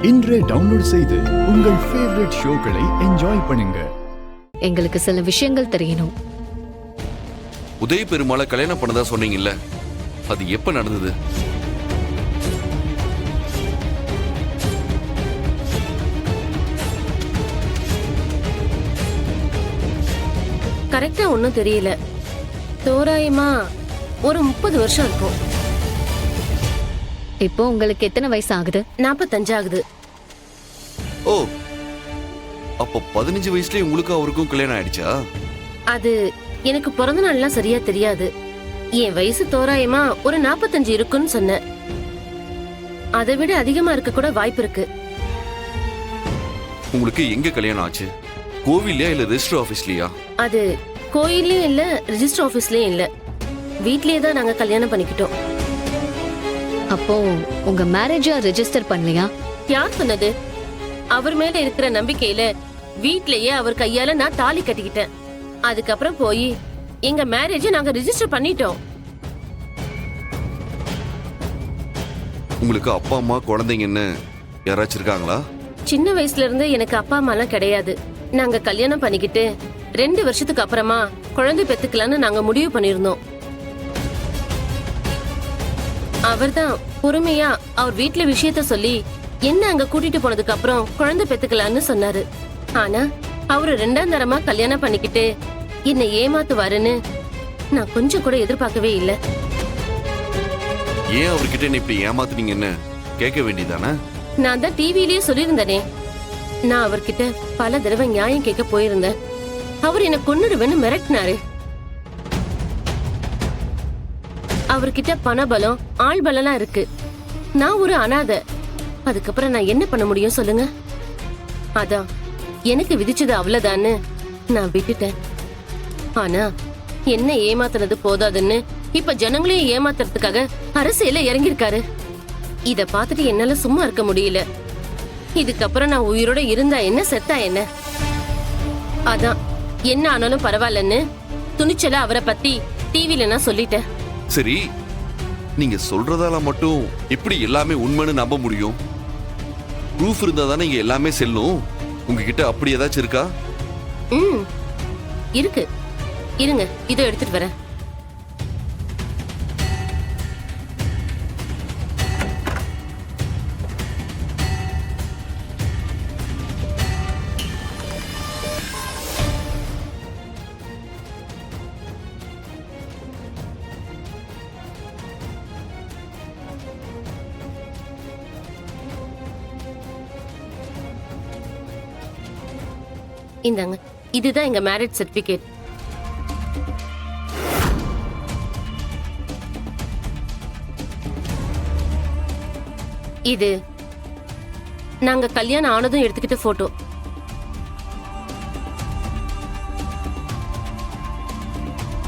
இன்றே டவுன்லோட் செய்து உங்கள் ஃபேவரட் ஷோக்களை என்ஜாய் பண்ணுங்க. எங்களுக்கு சில விஷயங்கள் தெரியணும். உதய பெருமாளை கல்யாணம் பண்ணதா சொன்னீங்கல்ல, அது எப்ப நடந்தது? கரெக்டா ஒன்னும் தெரியல. தோராயமா ஒரு 30 வருஷம் இருக்கும். இப்போ உங்களுக்கு எத்தனை வயசு ஆகுது? 45 ஆகுது. ஓ, அப்போ 15 வயசுலயே உங்களுக்கு அவருக்கும் கல்யாணம் ஆயிடுச்சா? அது எனக்கு பிறந்த நாள்லாம் சரியா தெரியாது. என் வயசு தோராயமா ஒரு 45 இருக்குன்னு சொன்னேன். அதை விட அதிகமா இருக்க கூட வாய்ப்பு இருக்கு. உங்களுக்கு எங்க கல்யாணம் ஆச்சு? கோவில்லையா இல்ல ரெஜிஸ்டர் ஆபீஸ்லயா? அது கோயில்லயும் இல்ல, ரெஜிஸ்டர் ஆபீஸ்லயும் இல்ல, வீட்லயே தான் நாங்க கல்யாணம் பண்ணிக்கிட்டோம். அப்போ உங்க மேரேஜ ரெஜிஸ்டர் பண்ணலையா? யார் சொன்னது? அவர் மேல இருக்கிற நம்பிக்கையில வீட்லயே அவர் கையால நான் தாலி கட்டிக்கிட்டேன். அதுக்கப்புறம் போய் எங்க மேரேஜ நாங்க ரெஜிஸ்டர் பண்ணிட்டோம். உங்களுக்கு அப்பா அம்மா குழந்தைங்கன்னு யாராச்சும் இருக்காங்களா? சின்ன வயசுல இருந்து எனக்கு அப்பா அம்மா எல்லாம் கிடையாது. நாங்க கல்யாணம் பண்ணிக்கிட்டு 2 வருஷத்துக்கு அப்புறமா குழந்தை பெத்துக்கலான்னு நாங்க முடிவு பண்ணிருந்தோம். அவர்தான் பொறுமையா அவர் வீட்டுல விஷயத்த சொல்லி என்ன அங்க கூட்டிட்டு போனதுக்கு அப்புறம் குழந்தை பெத்துக்கலான்னு சொன்னாரு. ஆனா அவரு 2ஆம் தரமா கல்யாணம் பண்ணிக்கிட்டு என்னை ஏமாத்துவாருன்னு நான் கொஞ்சம் கூட எதிர்பார்க்கவே இல்லை. ஏன் அவர்கிட்ட என்ன இப்படி ஏமாத்துனீங்கன்னு கேட்க வேண்டியதானே? நான் தான் டிவிலயே சொல்லியிருந்தேனே. நான் அவர்கிட்ட பல தடவை நியாயம் கேட்க போயிருந்தேன். அவர் என்ன கொன்னுடுவேன்னு மிரட்டினாரு. அவர்கிட்ட பணபலம் ஆள் பலம் இருக்கு. நான் ஒரு அனாதை. அதுக்கப்புறம் நான் என்ன பண்ண முடியும் சொல்லுங்க? அதான் எனக்கு விதிச்சது அவ்வளவுதான்னு நான் விட்டுட்டேன். ஆனா என்ன ஏமாத்துனது போதாதுன்னு இப்ப ஜனங்களையும் ஏமாத்துறதுக்காக அரசியல இறங்கிருக்காரு. இத பாத்துட்டு என்னால சும்மா இருக்க முடியல. இதுக்கப்புறம் நான் உயிரோட இருந்தா என்ன, செத்தா என்ன? அதான் என்ன ஆனாலும் பரவாயில்லன்னு துணிச்சல அவரை பத்தி டிவில நான் சொல்லிட்டேன். சரி, நீங்க சொல்றதால மட்டும் எப்படி எல்லாமே உண்மைன்னு நம்ப முடியும்? ப்ரூஃப் இருந்தா தானே இங்க எல்லாமே செல்லும். உங்ககிட்ட அப்படி ஏதாச்சும் இருக்கா? இருக்கு, இருங்க இதோ எடுத்துட்டு வரேன். இந்தாங்க, இதுதான் எங்க மேரேஜ் சர்டிபிகேட். இது நாங்க கல்யாணம் ஆனதும் எடுத்துக்கிட்ட போட்டோ.